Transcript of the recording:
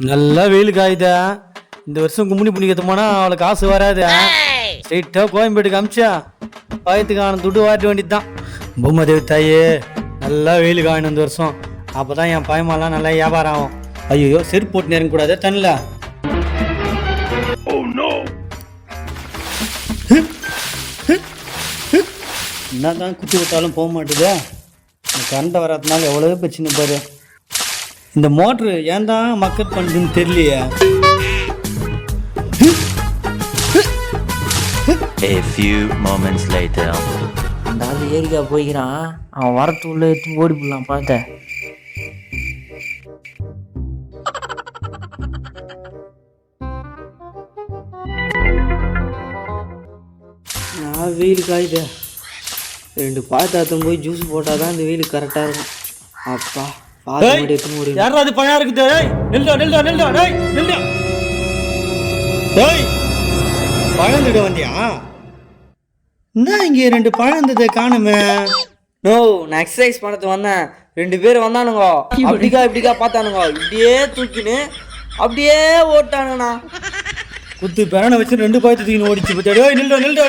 நல்லா வெயில் காயுதா. இந்த வருஷம் கும்பினி பிடிக்கிறது போனா அவளுக்கு காசு வராது. ஸ்ட்ரெயிட்டா கோயம்பேட்டுக்கு அமிச்சா பயத்துக்கான துட்டு வாட்ட வேண்டியது தான். பூமாதேவி தாயே, நல்லா வெயில் காயணும் இந்த வருஷம். அப்பதான் என் பயமெல்லாம் நல்லா வியாபாரம் ஆகும். ஐயோ, செருப்பு போட்டு நேரம் கூடாது தண்ணில. என்னதான் குட்டி விட்டாலும் போக மாட்டேதா. கரண்ட் வராதுனால எவ்வளவு பிரச்சனை பாரு. இந்த மோட்ரு ஏன் தான் மக்கள் பண்ணுதுன்னு தெரியலையே. A few moments later. அந்த ஆள் ஏரிக்கா போய்க்கிறான். அவன் வரத்துக்குள்ள எடுத்து ஓடி போடலாம் பார்த்த. நான் வெயில் காயுது. 2 பாத்தாத்தம் போய் ஜூஸ் போட்டாதான் இந்த வெயில் கரெக்டா இருக்கும். அப்பா யாராவது பழம் இருக்குது. பழம் திட வந்தியா? என்ன இங்க 2 பழம் இருந்தது காணுமே. நோ, நான் எக்ஸசைஸ் பண்ணது வந்தேன். 2 பேர் வந்தானுங்க. இப்படிக்கா பார்த்தானுங்க. இப்படியே தூக்கின்னு அப்படியே ஓட்டானுங்கண்ணா. குத்து பேனை வச்சு 2 பாயத்தை தூக்கின்னு ஓடிச்சு. நில்டா